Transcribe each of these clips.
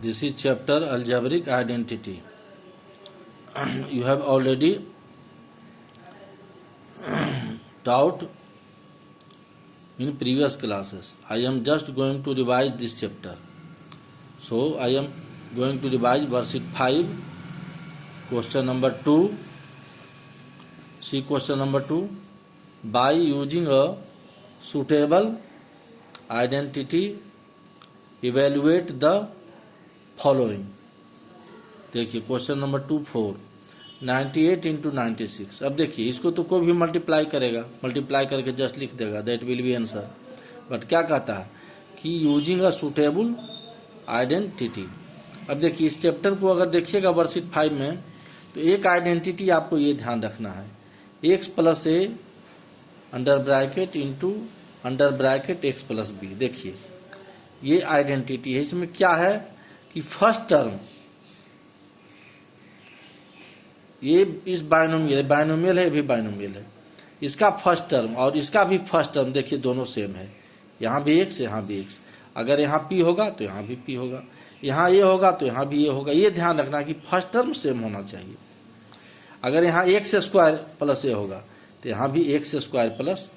This is chapter algebraic identity. You have already taught in previous classes. I am just going to revise this chapter. So I am going to revise worksheet 5, question number 2. See question number 2. By using a suitable identity, evaluate the following. देखिए question number 2 4 98 into 96. अब देखिए इसको तो कोई भी multiply करेगा, multiply करके just लिख देगा, that will be answer. But क्या कहता है कि यूजिंग अ सुटेबल आइडेंटिटी. अब देखिए इस चैप्टर को अगर देखिएगा वर्कशीट 5 में, तो एक आइडेंटिटी आपको ये ध्यान रखना है, x plus a under bracket into under bracket x plus b. देखिए ये आइडेंटिटी है. इसमें क्या है कि फर्स्ट टर्म ये इस बायनोमियल है, भी बायनोमियल है, इसका फर्स्ट टर्म और इसका भी फर्स्ट टर्म देखिए दोनों सेम है. यहाँ भी एक्स, यहाँ भी एक्स. अगर यहाँ पी होगा तो यहाँ भी पी होगा, यहाँ ये होगा तो यहाँ भी ये होगा. ये ध्यान रखना कि फर्स्ट टर्म सेम होना चाहिए. अगर यहाँ एक्स स्क्वायर प्लस ए होगा तो यहाँ भी एक्स स्क्वायर प्लस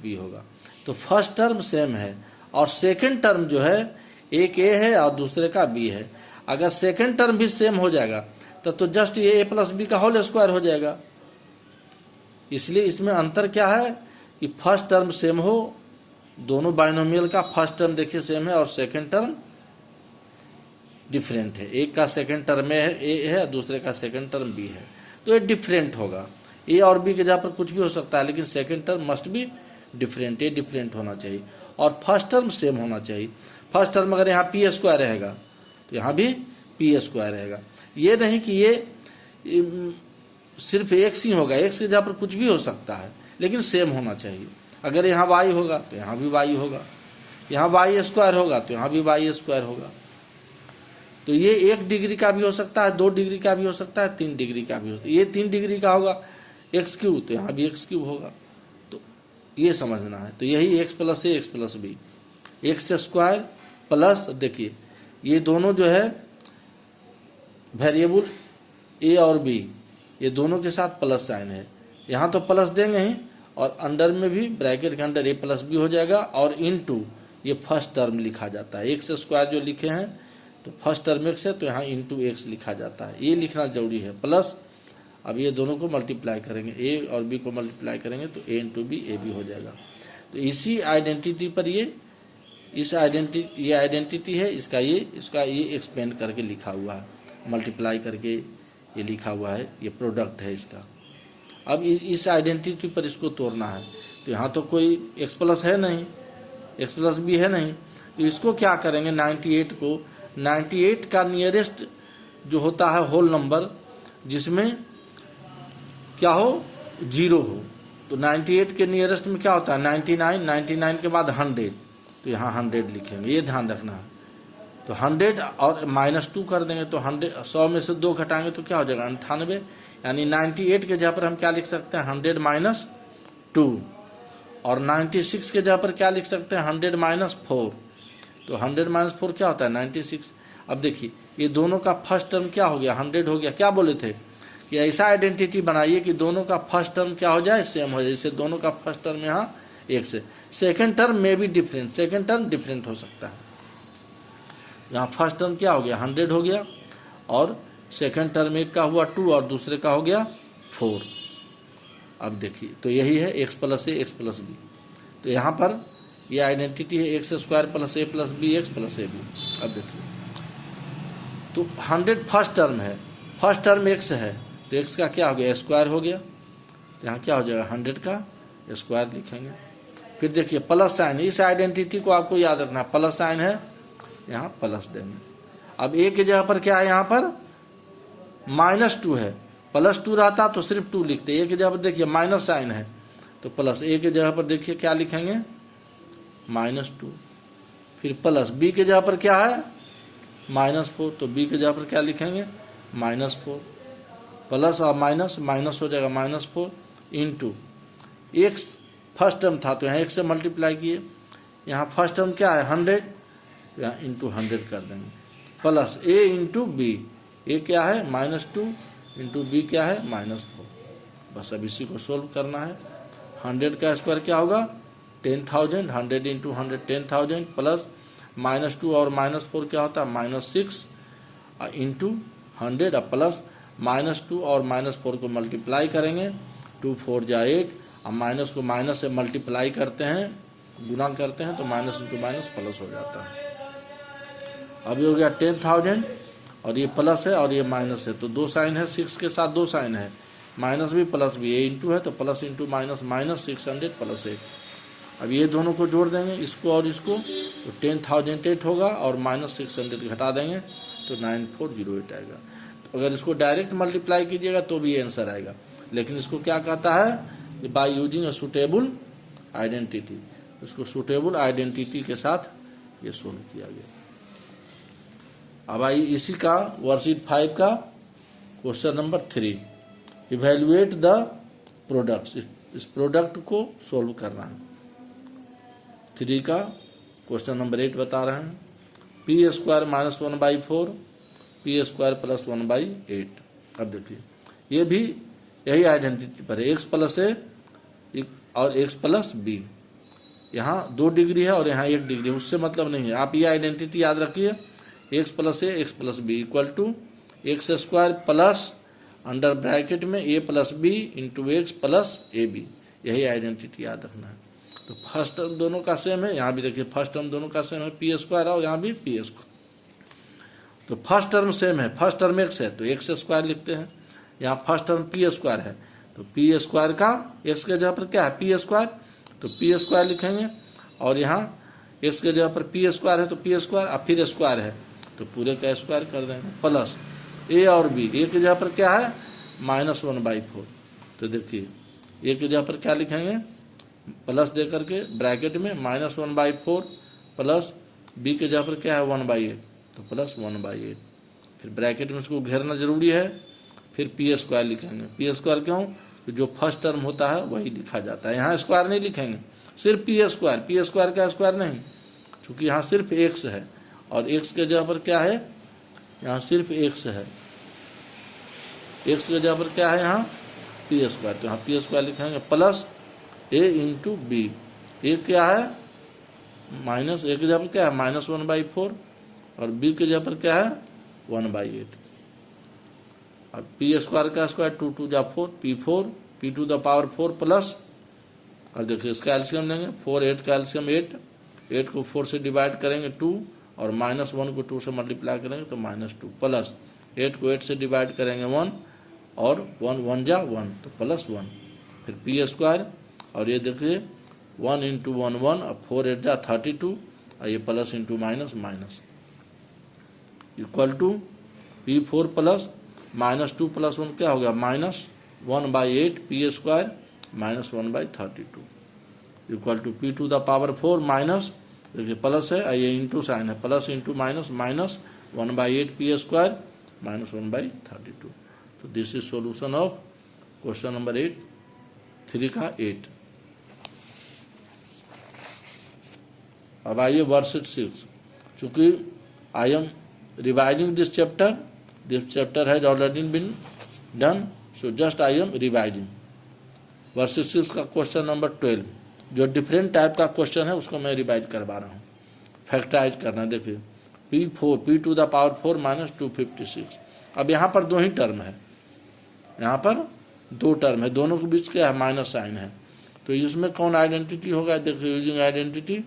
बी होगा. तो फर्स्ट टर्म सेम है और सेकंड टर्म जो है एक ए है और दूसरे का बी है. अगर सेकंड टर्म भी सेम हो जाएगा तो जस्ट ये ए प्लस बी का होल स्क्वायर हो जाएगा. इसलिए इसमें अंतर क्या है कि फर्स्ट टर्म सेम हो, दोनों बाइनोमियल का फर्स्ट टर्म देखिए सेम है और सेकंड टर्म डिफरेंट है. एक का सेकंड टर्म में ए है, दूसरे का सेकंड टर्म बी है, तो ये डिफरेंट होगा. ए और बी के जगह पर कुछ भी हो सकता है, लेकिन second term must be different. ये डिफरेंट होना चाहिए और फर्स्ट टर्म सेम होना चाहिए. फर्स्ट टर्म अगर यहाँ पी स्क्वायर रहेगा तो यहाँ भी पी स्क्वायर रहेगा. ये नहीं कि ये सिर्फ एक्स ही होगा, एक्स की जगह पर कुछ भी हो सकता है, लेकिन सेम होना चाहिए. अगर यहाँ वाई होगा तो यहाँ भी वाई होगा, यहाँ वाई स्क्वायर होगा तो यहाँ भी वाई स्क्वायर होगा. तो ये 1 डिग्री का भी हो सकता है, 2 डिग्री का भी हो सकता है, 3 डिग्री का भी हो सकता है. ये 3 डिग्री का होगा एक्स क्यूब तो यहाँ भी एक्स क्यूब होगा. तो ये समझना है. तो यही x plus a x plus b, x square plus, देखिए ये दोनों जो है वेरिएबल ए और बी, ये दोनों के साथ प्लस साइन है. यहाँ तो प्लस देंगे ही और अंडर में भी ब्रैकेट के अंदर ए प्लस बी हो जाएगा और इनटू ये फर्स्ट टर्म लिखा जाता है. एक्स स्क्वायर जो लिखे हैं तो फर्स्ट टर्म एक्स है तो यहाँ इनटू एक्स लिखा जाता है. ये लिखना जरूरी है प्लस. अब ये दोनों को मल्टीप्लाई करेंगे, ए और बी को मल्टीप्लाई करेंगे तो ए इंटू बी ए बी हो जाएगा. तो इसी आइडेंटिटी पर ये आइडेंटिटी है, इसका ये एक्सपेंड करके लिखा हुआ है, मल्टीप्लाई करके ये लिखा हुआ है, ये प्रोडक्ट है इसका. अब इस आइडेंटिटी पर इसको तोड़ना है. तो यहाँ तो कोई एक्स प्लस है नहीं, एक्स प्लस बी है नहीं, तो इसको क्या करेंगे 98 को, 98 का नियरेस्ट जो होता है होल नंबर जिसमें क्या हो 0 हो, तो 98 के नियरेस्ट में क्या होता है 99, 99 के बाद 100, तो यहाँ 100 लिखेंगे. ये ध्यान रखना है. तो 100 और -2 कर देंगे तो 100 में से 2 घटाएंगे तो क्या हो जाएगा 98. यानी 98 के जगह पर हम क्या लिख सकते हैं 100 - 2 और 96 के जगह पर क्या लिख सकते हैं 100 - 4. तो 100 - 4 क्या होता है 96. अब देखिए ये दोनों का फर्स्ट टर्म क्या हो गया 100 हो गया. क्या बोले थे कि ऐसा आइडेंटिटी बनाइए कि दोनों का फर्स्ट टर्म क्या हो जाए सेम हो जाए. जैसे दोनों का फर्स्ट टर्म यहाँ एक से, सेकेंड टर्म में भी डिफरेंट, सेकेंड टर्म डिफरेंट हो सकता है. यहाँ फर्स्ट टर्म क्या हो गया 100 हो गया और सेकंड टर्म एक का हुआ 2 और दूसरे का हो गया 4. अब देखिए तो यही है x plus a x plus b. तो यहाँ पर ये आइडेंटिटी है x square plus a plus b x plus a b. अब देखिए तो 100 फर्स्ट टर्म है, फर्स्ट टर्म एक्स है तो एक्स का क्या हो गया स्क्वायर हो गया. तो यहाँ क्या हो जाएगा 100 का स्क्वायर लिखेंगे. फिर देखिए प्लस साइन, इस आइडेंटिटी को आपको याद रखना, प्लस साइन है यहाँ प्लस देंगे. अब ए के जगह पर क्या है यहाँ पर -2 है, +2 रहता तो सिर्फ 2 लिखते. ए के जगह पर देखिए माइनस साइन है तो प्लस. ए के जगह पर देखिए क्या लिखेंगे -2. फिर प्लस बी के जगह पर क्या है -4 तो बी के जगह पर क्या लिखेंगे -4. प्लस और माइनस माइनस हो जाएगा -4 इंटू एक्स फर्स्ट टर्म था तो यहाँ एक से मल्टीप्लाई किए. यहाँ फर्स्ट टर्म क्या है 100, यहाँ इंटू 100 कर देंगे. प्लस ए इंटू बी, ए क्या है -2 इंटू बी क्या है -4। बस अब इसी को सोल्व करना है। 100 का स्क्वायर क्या होगा 10,000, 100 इंटू 100 10,000 प्लस -2 और -4 क्या होता है -6 इंटू 100 प्लस -2 और -4 को मल्टीप्लाई करेंगे, 2 4 जा 8, अब माइनस को माइनस से मल्टीप्लाई करते हैं, गुना करते हैं तो माइनस इंटू माइनस प्लस हो जाता है। अब ये हो गया 10,000 और ये प्लस है और ये माइनस है, तो दो साइन है, 6 के साथ दो साइन है, माइनस भी प्लस भी, ए इंटू है तो प्लस इंटू माइनस, -600 प्लस 8। अब ये दोनों को जोड़ देंगे, इसको और इसको, तो 10,008 होगा और -600 घटा देंगे तो 9408 आएगा। तो अगर इसको डायरेक्ट मल्टीप्लाई कीजिएगा तो भी आंसर आएगा, लेकिन इसको क्या कहता है by using a suitable identity, इसको सूटेबल आइडेंटिटी के साथ ये सोल्व किया गया। अब आइए इसी का वर्कशीट 5 का question number 3, evaluate the products, इस प्रोडक्ट को सोल्व करना है। 3 का क्वेश्चन नंबर 8 बता रहे हैं, P square -1/4 P square plus 1/8। अब देखिए ये भी यही आइडेंटिटी पर है, x प्लस ए और x प्लस बी, यहाँ 2 डिग्री है और यहाँ 1 डिग्री, उससे मतलब नहीं है। आप ये आइडेंटिटी याद रखिए, x plus a x plus b equal to x square plus under bracket में a plus b into x plus a b, यही आइडेंटिटी याद रखना है। तो फर्स्ट टर्म दोनों का सेम है, यहाँ भी देखिए फर्स्ट टर्म दोनों का सेम है, पी स्क्वायर और यहाँ भी पी स्क्वायर, तो फर्स्ट टर्म सेम है, फर्स्ट टर्म एक्स है तो एक्स स्क्वायर लिखते हैं, यहाँ फर्स्ट टर्म पी स्क्वायर है तो पी स्क्वायर का एक्स के जगह पर क्या है पी स्क्वायर, तो पी स्क्वायर लिखेंगे, और यहाँ एक्स के जगह पर पी स्क्वायर है तो पी स्क्वायर, अब फिर स्क्वायर है तो पूरे का स्क्वायर कर देंगे, प्लस ए और बी, ए की जगह पर क्या है -1/4, तो देखिए ए की जगह पर क्या लिखेंगे प्लस दे करके ब्रैकेट में -1/4 प्लस बी के जगह पर क्या है 1/8 तो प्लस 1/8, फिर ब्रैकेट में उसको घेरना जरूरी है, फिर पी स्क्वायर लिखेंगे। पी स्क्वायर क्यों, तो जो फर्स्ट टर्म होता है वही लिखा जाता है, यहाँ स्क्वायर नहीं लिखेंगे, सिर्फ पी स्क्वायर का स्क्वायर नहीं, क्योंकि यहाँ सिर्फ एक्स है और एक्स के जगह पर क्या है यहाँ सिर्फ एक्स है, एक्स के जगह पर क्या है यहाँ पी स्क्वायर, तो यहाँ पी स्क्वायर लिखेंगे प्लस ए इंटू बी, ए क्या है माइनस, ए के जगह पर क्या है -1/4 और बी के जगह पर क्या है 1/8। अब पी स्क्वायर का स्क्वायर 2 2 जा 4, P4 P to the power 4 plus, अब देखिए इसका एलसीएम लेंगे 4 8 का एलसीएम 8 को 4 से डिवाइड करेंगे 2 और -1 को 2 से मल्टीप्लाई करेंगे तो -2 प्लस 8 को 8 से डिवाइड करेंगे 1 और 1 1 जा 1 तो +1, फिर पी स्क्वायर और ये देखिए 1 इंटू 1 1 और 4 8 जा 32 और ये plus into minus minus equal to P4 plus -2 plus 1 क्या हो गया -1/8 p square -1/32 equal to P to the power 4 minus, देखिए प्लस है ये इंटू साइन है, plus into minus -1/8 p square -1/32। तो this is solution of question number 8 3 का 8। अब आइए वर्कशीट 6, चूंकि I am revising this chapter has already been done, so just I am revising. Worksheet 6 का क्वेश्चन नंबर 12 जो different type का question है उसको मैं रिवाइज करवा रहा हूँ, फैक्टराइज करना। देखिए P टू द पावर 4 -256, अब यहाँ पर 2 ही टर्म है, यहाँ पर 2 टर्म है, दोनों के बीच क्या है माइनस साइन है, तो इसमें कौन आइडेंटिटी होगा, देखिए यूजिंग आइडेंटिटी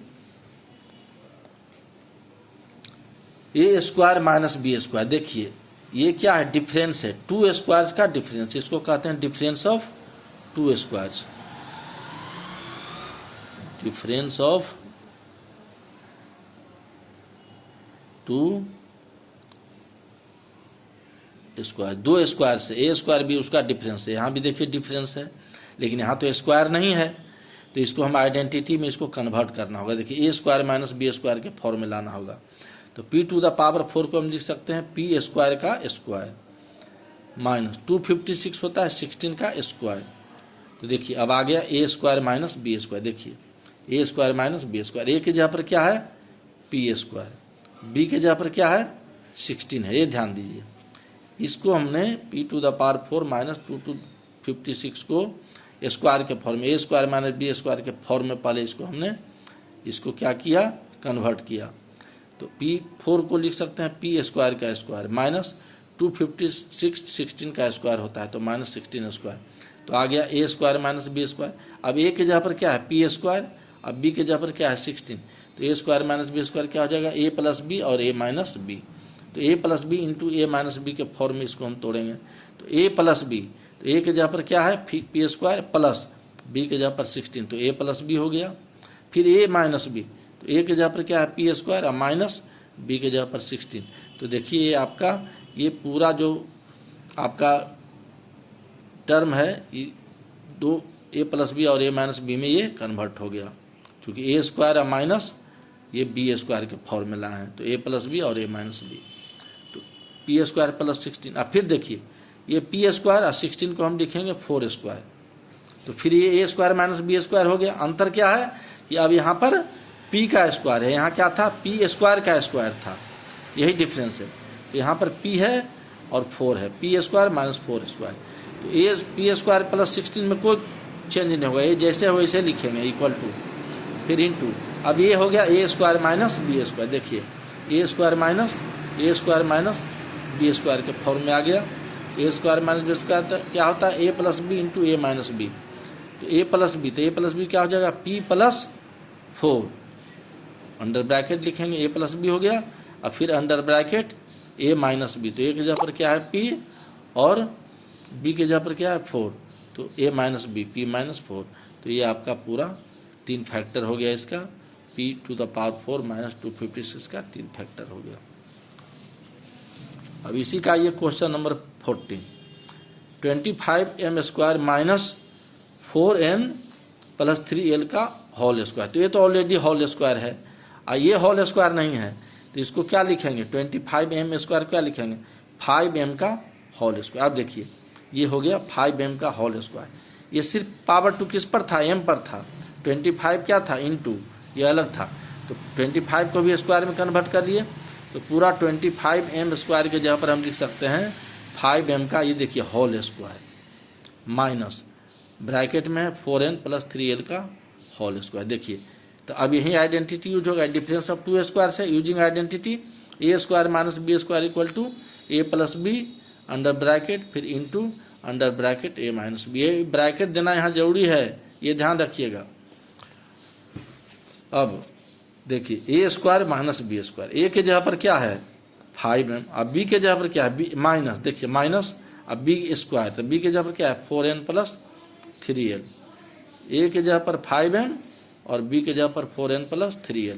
ए स्क्वायर माइनस बी स्क्वायर। देखिए ये क्या है डिफरेंस है, 2 स्क्वायर्स का डिफरेंस, इसको कहते हैं difference of 2 squares, difference of 2 square, 2 square से ए स्क्वायर भी उसका डिफरेंस है, यहाँ भी देखिए डिफरेंस है, लेकिन यहाँ तो स्क्वायर नहीं है, तो इसको हम आइडेंटिटी में इसको कन्वर्ट करना होगा। देखिए a square minus b square के फॉर्म में लाना होगा, तो P टू द पावर 4 को हम लिख सकते हैं पी स्क्वायर का स्क्वायर माइनस 256 होता है 16 का स्क्वायर, तो देखिए अब आ गया ए स्क्वायर माइनस बी स्क्वायर। देखिए a square minus b square, ए की जगह पर क्या है पी स्क्वायर, बी के जगह पर क्या है 16 है, ये ध्यान दीजिए। इसको हमने p⁴ माइनस 256 को स्क्वायर के फॉर्म में, a square minus b square के फॉर्म में पहले इसको हमने इसको क्या किया, कन्वर्ट किया। तो p4 को लिख सकते हैं p स्क्वायर का स्क्वायर माइनस 256 16 का स्क्वायर होता है तो माइनस 16 स्क्वायर, तो आ गया a square minus b square. अब a के जगह पर क्या है p स्क्वायर, अब b के जगह पर क्या है 16, तो a square minus b square क्या हो जाएगा a प्लस b और a माइनस b, तो a plus b into a minus b के फॉर्म में इसको हम तोड़ेंगे। तो a प्लस बी, तो a के जगह पर क्या है p स्क्वायर प्लस b के जगह पर 16, तो a प्लस बी हो गया। फिर a माइनस बी, तो a के जगह पर क्या है p स्क्वायर और माइनस b के जगह पर 16, तो देखिए ये आपका ये पूरा जो आपका टर्म है ये दो a प्लस बी और a माइनस बी में ये कन्वर्ट हो गया, क्योंकि a स्क्वायर और माइनस ये b स्क्वायर के फॉर्मूला है, तो a प्लस बी और a माइनस बी, तो p स्क्वायर प्लस 16। अब फिर देखिए ये p स्क्वायर और 16 को हम लिखेंगे 4 स्क्वायर, तो फिर ये a square minus b square हो गया। अंतर क्या है कि अब यहाँ पर p का स्क्वायर है, यहाँ क्या था p स्क्वायर का स्क्वायर था, यही डिफरेंस है। तो यहाँ पर p है और 4 है, p स्क्वायर माइनस 4 स्क्वायर, तो a p स्क्वायर प्लस 16 में कोई चेंज नहीं होगा, ये जैसे हो वैसे लिखेंगे इक्वल टू, फिर इनटू। अब ये हो गया a square minus b square, देखिए a square minus b square के फॉर्म में आ गया। a square minus b square क्या होता है a plus b into a minus b, तो a प्लस बी, तो a प्लस बी क्या हो जाएगा p प्लस 4, अंडर ब्रैकेट लिखेंगे a प्लस बी हो गया, और फिर under bracket a minus b, तो a के जगह पर क्या है p और b के जगह पर क्या है 4, तो a minus b p minus 4, तो ये आपका पूरा 3 फैक्टर हो गया इसका, p⁴ माइनस 256 का 3 फैक्टर हो गया। अब इसी का ये question number 14, 25m square minus 4n plus 3l का होल स्क्वायर, तो ये तो ऑलरेडी होल स्क्वायर है, ये होल स्क्वायर नहीं है, तो इसको क्या लिखेंगे 25m स्क्वायर क्या लिखेंगे 5m का होल स्क्वायर। अब देखिए ये हो गया 5m का होल स्क्वायर, ये सिर्फ पावर टू किस पर था m पर था, 25 क्या था इनटू ये अलग था, तो 25 को भी स्क्वायर में कन्वर्ट कर लिए, तो पूरा 25m स्क्वायर के जगह पर हम लिख सकते हैं 5m का, ये देखिए होल स्क्वायर माइनस ब्रैकेट में 4n प्लस 3l का होल स्क्वायर। देखिए तो अब यही आइडेंटिटी यूज होगा डिफरेंस ऑफ टू स्क्वायर से, using identity a square minus b square equal to a plus b under bracket फिर into under bracket a minus b, ये bracket देना यहाँ जरूरी है, ये ध्यान रखिएगा। अब देखिए a square minus b square, a के जगह पर क्या है 5m, अब b के जगह पर क्या है माइनस, देखिए माइनस, अब b स्क्वायर, तो b के जगह पर क्या है 4n प्लस 3l, a के जगह पर 5m और b के जगह पर 4n plus 3l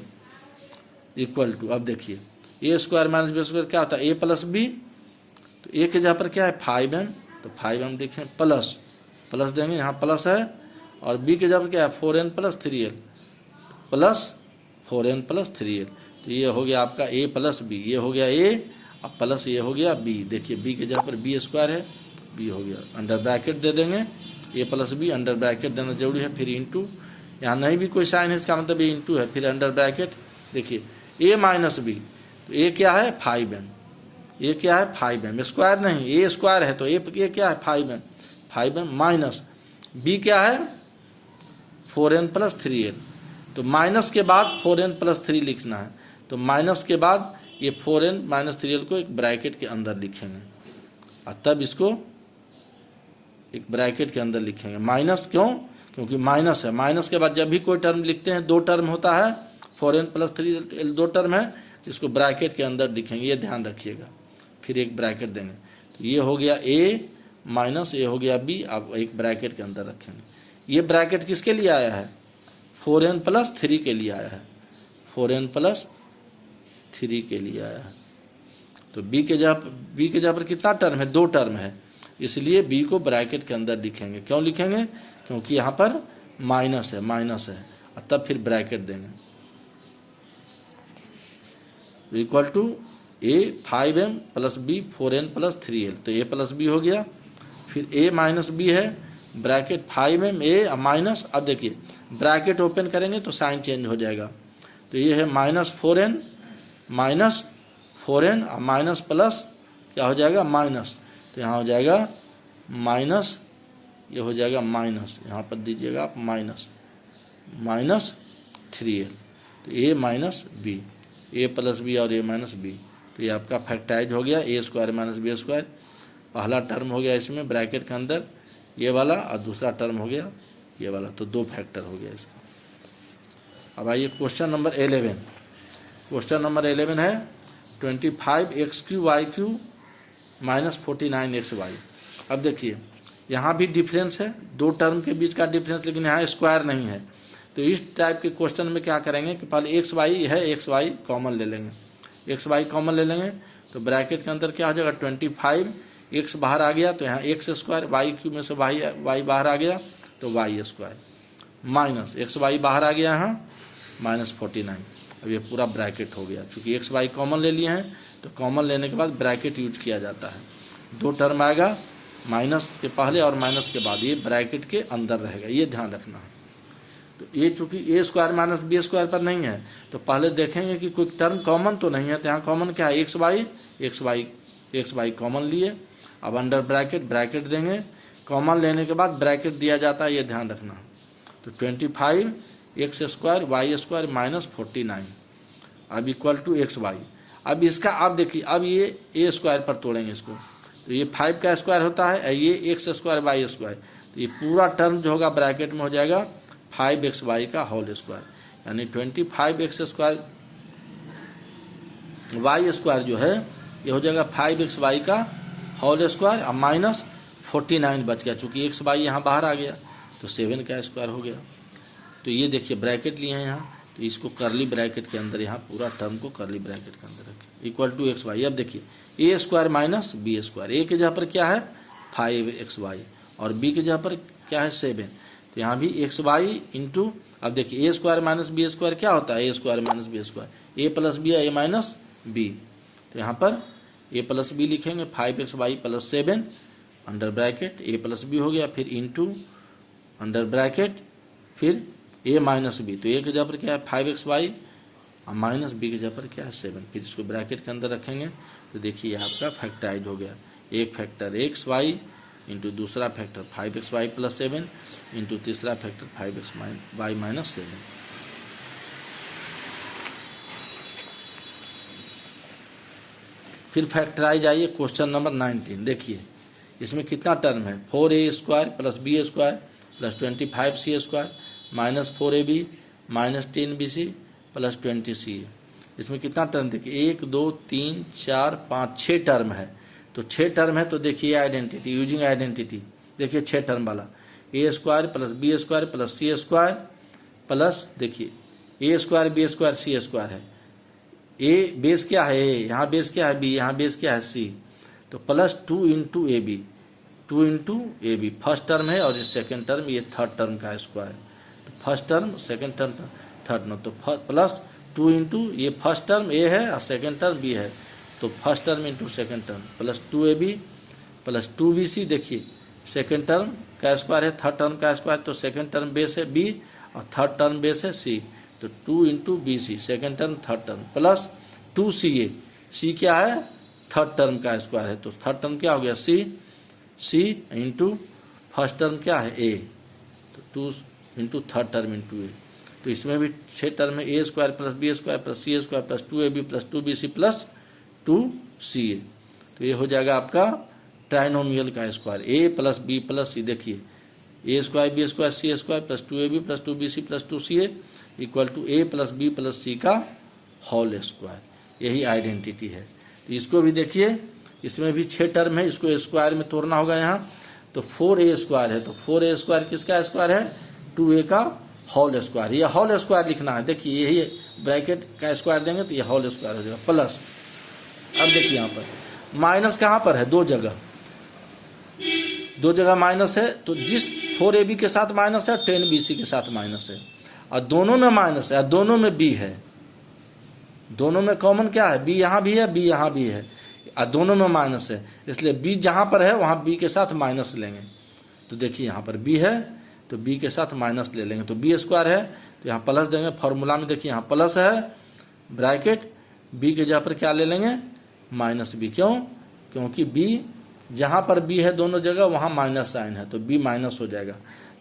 equal to, अब देखिए a square minus b square क्या होता है a प्लस बी, तो a के जगह पर क्या है 5m, तो 5m देखें प्लस प्लस देंगे यहाँ प्लस है, और b के जगह पर क्या है 4n plus 3l plus 4n plus 3l, तो ये हो गया आपका a प्लस बी, ये हो गया a अब प्लस ये हो गया b, देखिए b के जगह पर b स्क्वायर है b हो गया, अंडर ब्रैकेट दे देंगे a plus b, under bracket देना जरूरी है, फिर इंटू, यहाँ नहीं भी कोई साइन है इसका मतलब ये इंटू है, फिर अंडर ब्रैकेट देखिए a माइनस बी, तो a क्या है 5m, a क्या है 5m स्क्वायर नहीं a स्क्वायर है, तो a क्या है 5m माइनस b क्या है 4n प्लस 3l, तो माइनस के बाद 4n प्लस 3 लिखना है, तो माइनस के बाद ये 4n माइनस 3l को एक ब्रैकेट के अंदर लिखेंगे, और तब इसको एक ब्रैकेट के अंदर लिखेंगे माइनस, क्यों क्योंकि माइनस है, माइनस के बाद जब भी कोई टर्म लिखते हैं 2 टर्म होता है, 4n प्लस 3l 2 टर्म है, इसको ब्रैकेट के अंदर लिखेंगे, ये ध्यान रखिएगा, फिर एक ब्रैकेट देंगे, तो ये हो गया a माइनस ये हो गया b, अब एक ब्रैकेट के अंदर रखेंगे। ये ब्रैकेट किसके लिए आया है 4n प्लस 3 के लिए आया है, 4n प्लस 3 के लिए आया है, तो b के जगह पर कितना टर्म है 2 टर्म है, इसलिए b को ब्रैकेट के अंदर लिखेंगे, क्यों लिखेंगे क्योंकि यहाँ पर माइनस है और तब फिर ब्रैकेट देंगे, equal to a 5m plus b 4n plus 3l, तो a प्लस b हो गया, फिर a माइनस b है ब्रैकेट 5m a माइनस, अब देखिए ब्रैकेट ओपन करेंगे तो साइन चेंज हो जाएगा, तो ये है minus 4n minus 4n minus plus क्या हो जाएगा माइनस, तो यहाँ हो जाएगा माइनस, ये हो जाएगा माइनस, यहाँ पर दीजिएगा आप माइनस 3l, तो a minus b, a plus b और a माइनस बी, तो ये आपका फैक्टराइज हो गया a square minus b square. पहला टर्म हो गया इसमें ब्रैकेट के अंदर ये वाला, और दूसरा टर्म हो गया ये वाला, तो 2 फैक्टर हो गया इसका। अब आइए क्वेश्चन नंबर 11। क्वेश्चन नंबर 11 है 25x³ माइनस 49xy। अब देखिए यहाँ भी डिफरेंस है, 2 टर्म के बीच का डिफरेंस, लेकिन यहाँ स्क्वायर नहीं है। तो इस टाइप के क्वेश्चन में क्या करेंगे कि पहले एक्स वाई है, एक्स वाई कॉमन ले लेंगे, एक्स वाई कॉमन ले लेंगे, तो ब्रैकेट के अंदर क्या हो जाएगा 25, एक्स बाहर आ गया तो यहाँ एक्स स्क्वायर, वाई क्यूब में से वाई बाहर आ गया तो y square, minus x y बाहर आ गया यहाँ माइनस 49। अब ये पूरा ब्रैकेट हो गया, चूँकि एक्स वाई कॉमन ले लिए हैं तो कॉमन लेने के बाद ब्रैकेट यूज किया जाता है। 2 टर्म आएगा माइनस के पहले और माइनस के बाद, ये ब्रैकेट के अंदर रहेगा, ये ध्यान रखना है। तो ये चूंकि ए स्क्वायर माइनस बी स्क्वायर पर नहीं है, तो पहले देखेंगे कि कोई टर्म कॉमन तो नहीं है, तो यहाँ कॉमन क्या है एक्स वाई कॉमन लिए। अब अंडर ब्रैकेट देंगे, कॉमन लेने के बाद ब्रैकेट दिया जाता है, ये ध्यान रखना। तो 25 x square y square minus 49 अब इक्वल टू एक्स वाई। अब इसका आप देखिए, अब ये ए स्क्वायर पर तोड़ेंगे इसको, तो ये 5 का स्क्वायर होता है, ये एक्स स्क्वायर वाई स्क्वायर, तो ये पूरा टर्म जो होगा ब्रैकेट में हो जाएगा 5xy का होल स्क्वायर, यानी 25x स्क्वायर वाई स्क्वायर जो है ये हो जाएगा 5xy का होल स्क्वायर, और माइनस 49 बच गया, चूंकि xy यहाँ बाहर आ गया तो 7 का स्क्वायर हो गया। तो ये देखिए ब्रैकेट लिए हैं यहाँ, तो इसको करली ब्रैकेट के अंदर, यहाँ पूरा टर्म को करली ब्रैकेट के अंदर रखें, इक्वल टू xy। अब देखिए a square minus b square, a के जगह पर क्या है 5xy और बी के जगह पर क्या है 7, तो यहाँ भी एक्स वाई इंटू, अब देखिए a square minus b square क्या होता है, a square minus b square, a plus B है ए माइनस बी, तो यहाँ पर ए प्लस बी लिखेंगे 5xy प्लस 7 अंडर ब्रैकेट, ए प्लस बी हो गया, फिर इंटू अंडर ब्रैकेट, फिर ए माइनस बी, तो ए की जगह पर क्या है 5xy और माइनस बी की जगह पर क्या है 7, फिर इसको ब्रैकेट के अंदर रखेंगे, तो देखिए आपका फैक्टराइज हो गया, एक फैक्टर एक्स वाई इंटू दूसरा फैक्टर 5xy प्लस 7 इंटू तीसरा फैक्टर 5xy माइनस 7। फिर फैक्टराइज आइए क्वेश्चन नंबर 19। देखिए इसमें कितना टर्म है 4a square plus b square plus 25c square minus 4ab minus 10bc plus 20ca। इसमें कितना टर्म देखिए 1 2 3 4 5 6 टर्म है, तो 6 टर्म है, तो देखिए आइडेंटिटी यूजिंग आइडेंटिटी, देखिए 6 टर्म वाला a square plus b square plus c square plus, देखिए a square b square c square है, ए बेस क्या है ए, यहाँ बेस क्या है बी, यहाँ बेस क्या है सी, तो plus 2 into a b, 2 into a b first term है, और ये सेकेंड टर्म, ये थर्ड टर्म का स्क्वायर, तो first term second term third term, तो प्लस 2 इंटू ये फर्स्ट टर्म ए है और सेकेंड टर्म बी है, तो first term into second term plus 2ab plus 2bc, देखिए सेकेंड टर्म का स्क्वायर है, थर्ड टर्म का स्क्वायर, तो सेकेंड टर्म बेस है b और थर्ड टर्म बेस है c, तो 2 into b c second term third term plus 2ca, c क्या है थर्ड टर्म का स्क्वायर है, तो थर्ड टर्म क्या हो गया c इंटू फर्स्ट टर्म क्या है a, तो 2 into third term into a। तो इसमें भी 6 टर्म है a square plus b square plus c square plus 2ab plus 2bc plus 2ca, तो ये हो जाएगा आपका ट्राइनोमियल का square a plus b plus c. देखिए a square b square c square plus 2ab plus 2bc plus 2ca equal to a plus b plus c का whole square, यही identity है। तो इसको भी देखिए, इसमें भी 6 टर्म है, इसको स्क्वायर में तोड़ना होगा यहाँ, तो 4a स्क्वायर है, तो 4a स्क्वायर किसका स्क्वायर है 2a का होल स्क्वायर, ये होल स्क्वायर लिखना है, देखिए यही ब्रैकेट का स्क्वायर देंगे तो ये होल स्क्वायर हो जाएगा प्लस। अब देखिए यहाँ पर माइनस कहाँ पर है, दो जगह माइनस है, तो जिस 4ab के साथ माइनस है 10bc के साथ माइनस है, और दोनों में माइनस है और दोनों में b है, दोनों में कॉमन क्या है b यहाँ भी है b यहाँ भी है, और दोनों में माइनस है, इसलिए b जहाँ पर है वहाँ b के साथ माइनस लेंगे, तो देखिए यहाँ पर b है तो b के साथ माइनस ले लेंगे, तो b स्क्वायर है तो यहाँ प्लस देंगे, फॉर्मूला में देखिए यहाँ प्लस है ब्रैकेट, b के जगह पर क्या ले लेंगे माइनस बी। क्यों? क्योंकि बी जहाँ पर बी है दोनों जगह वहाँ माइनस साइन है, तो बी माइनस हो जाएगा।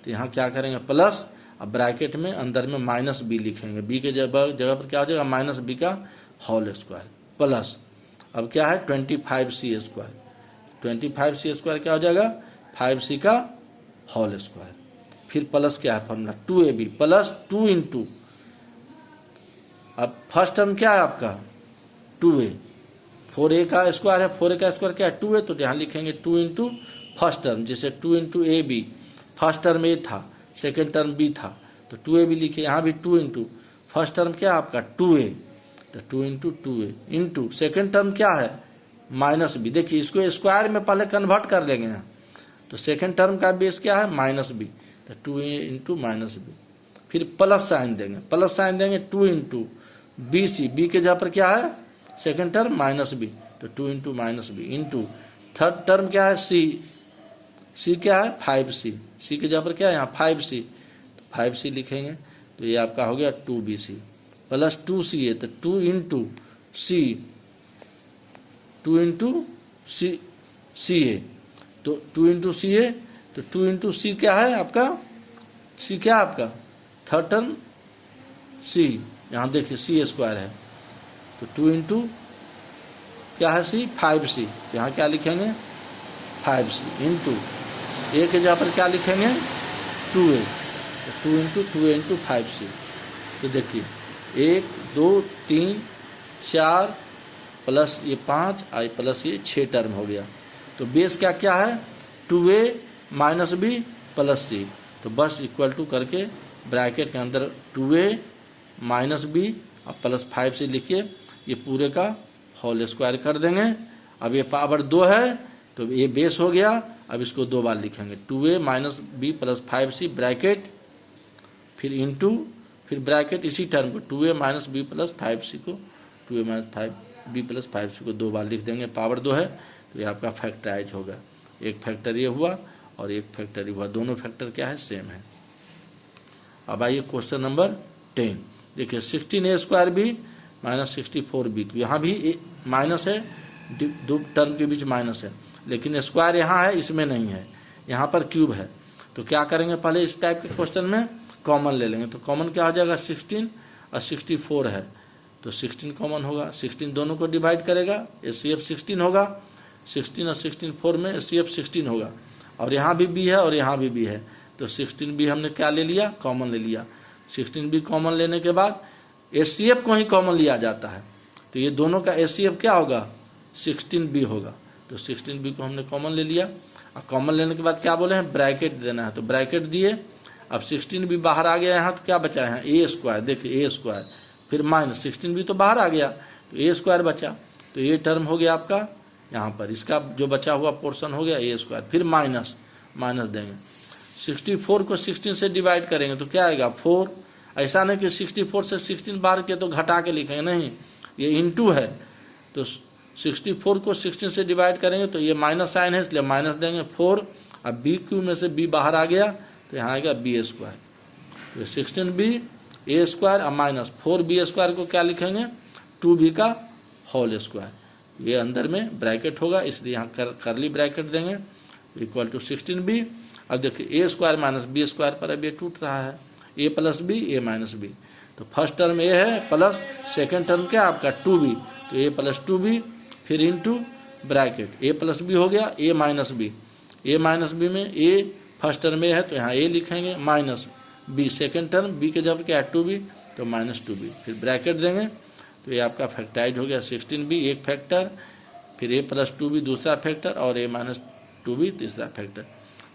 तो यहाँ क्या करेंगे प्लस, अब ब्रैकेट में अंदर में माइनस बी लिखेंगे, बी के जगह पर क्या हो जाएगा माइनस बी का होल स्क्वायर प्लस, अब क्या है 25c स्क्वायर, 25c स्क्वायर क्या हो जाएगा 5c का होल स्क्वायर, फिर प्लस क्या है फॉर्मूला 2ab प्लस 2 इंटू, अब फर्स्ट टर्म क्या है आपका 2a, 4a का स्क्वायर है, 4a का स्क्वायर क्या है 2a, तो यहाँ लिखेंगे 2 इंटू फर्स्ट टर्म, जैसे 2 into a b, first term a था सेकेंड टर्म बी था तो 2a भी लिखे, यहाँ भी 2 इंटू फर्स्ट टर्म क्या है आपका 2a, तो 2 into 2a into second term क्या है माइनस बी। देखिए इसको स्क्वायर में पहले कन्वर्ट कर लेंगे यहाँ, तो सेकेंड टर्म का बेस क्या है माइनस बी, तो 2a इंटू माइनस बी, फिर प्लस साइन देंगे, प्लस साइन देंगे 2 इंटू बी सी, बी के जगह पर क्या है सेकेंड टर्म माइनस बी, तो 2 into minus b into third term क्या है सी, सी क्या है 5c, सी के जगह पर क्या है यहाँ 5c, तो 5c लिखेंगे, तो ये आपका हो गया 2bc प्लस 2ca, तो 2 इंटू सी, 2 इंटू सी ए, तो 2 इंटू सी ए, तो 2 इंटू सी क्या है आपका, सी क्या है आपका थर्ड टर्म सी, यहाँ देखिए सी स्क्वायर है, तो 2 इंटू क्या है सी 5c, यहाँ क्या लिखेंगे 5c इंटू ए के जगह पर क्या लिखेंगे 2a, तो 2 इंटू 2a इंटू 5c, तो देखिए 1 2 3 4 प्लस ये 5 आई प्लस ये 6 टर्म हो गया, तो बेस क्या क्या है 2a माइनस बी प्लस सी, तो बस इक्वल टू करके ब्रैकेट के अंदर 2a माइनस बी और प्लस 5c लिखिए, ये पूरे का होल स्क्वायर कर देंगे। अब ये पावर 2 है तो ये बेस हो गया, अब इसको 2 बार लिखेंगे 2a minus b plus 5c bracket, फिर इंटू, फिर ब्रैकेट इसी टर्म को 2a minus b plus 5c को 2a minus b plus 5c को 2 बार लिख देंगे, पावर 2 है तो ये आपका फैक्टराइज होगा, एक फैक्टर ये हुआ और एक फैक्टर ये हुआ, दोनों फैक्टर क्या है सेम है। अब आइए क्वेश्चन नंबर 10, देखिए 16a square B minus 64b, तो यहाँ भी माइनस है, दो टर्म के बीच माइनस है, लेकिन स्क्वायर यहाँ है इसमें नहीं है, यहाँ पर क्यूब है, तो क्या करेंगे पहले इस टाइप के क्वेश्चन में कॉमन ले लेंगे, तो कॉमन क्या हो जाएगा 16 और 64 है, तो 16 कॉमन होगा, 16 दोनों को डिवाइड करेगा HCF 16 होगा, 16 और 16 4 में HCF 16 होगा, और यहाँ भी b है और यहाँ भी b है, तो 16b हमने क्या ले लिया कॉमन ले लिया, 16b कॉमन लेने के बाद HCF को ही कॉमन लिया जाता है, तो ये दोनों का HCF क्या होगा 16b होगा, तो 16b को हमने कॉमन ले लिया, और कॉमन लेने के बाद क्या बोले हैं ब्रैकेट देना है, तो ब्रैकेट दिए, अब 16b बाहर आ गया यहाँ, तो क्या बचा है a स्क्वायर, देखिए a स्क्वायर, फिर माइनस 16b तो बाहर आ गया तो a स्क्वायर बचा, तो ये टर्म हो गया आपका यहाँ पर, इसका जो बचा हुआ पोर्शन हो गया a स्क्वायर, फिर माइनस माइनस देंगे, 64 को 16 से डिवाइड करेंगे तो क्या आएगा 4, ऐसा नहीं कि 64 से 16 बाहर के तो घटा के लिखेंगे, नहीं ये इंटू है, तो 64 को 16 से डिवाइड करेंगे तो ये माइनस साइन है इसलिए माइनस देंगे 4, अब बी क्यू में से b बाहर आ गया तो यहाँ आएगा b स्क्वायर, तो 16b a स्क्वायर और माइनस 4b स्क्वायर को क्या लिखेंगे 2b का होल स्क्वायर, ये अंदर में ब्रैकेट होगा इसलिए यहाँ करली ब्रैकेट देंगे इक्वल टू 16b। अब देखिए a square minus b square पर अब ये टूट रहा है, a plus b a minus b, तो फर्स्ट टर्म a है प्लस सेकेंड टर्म क्या आपका 2b, तो a प्लस 2b फिर into bracket a plus b हो गया a माइनस बी में a फर्स्ट टर्म में है तो यहाँ a लिखेंगे minus b second term b के जब क्या है 2b तो माइनस 2b, फिर ब्रैकेट देंगे तो ये आपका फैक्टराइज हो गया 16b एक फैक्टर, फिर a प्लस 2b दूसरा फैक्टर और a माइनस 2b तीसरा फैक्टर,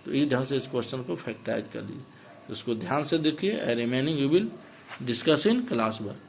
तो इस ढंग से इस क्वेश्चन को फैक्टराइज कर लीजिए, तो उसको ध्यान से देखिए, remaining you will discuss in class work.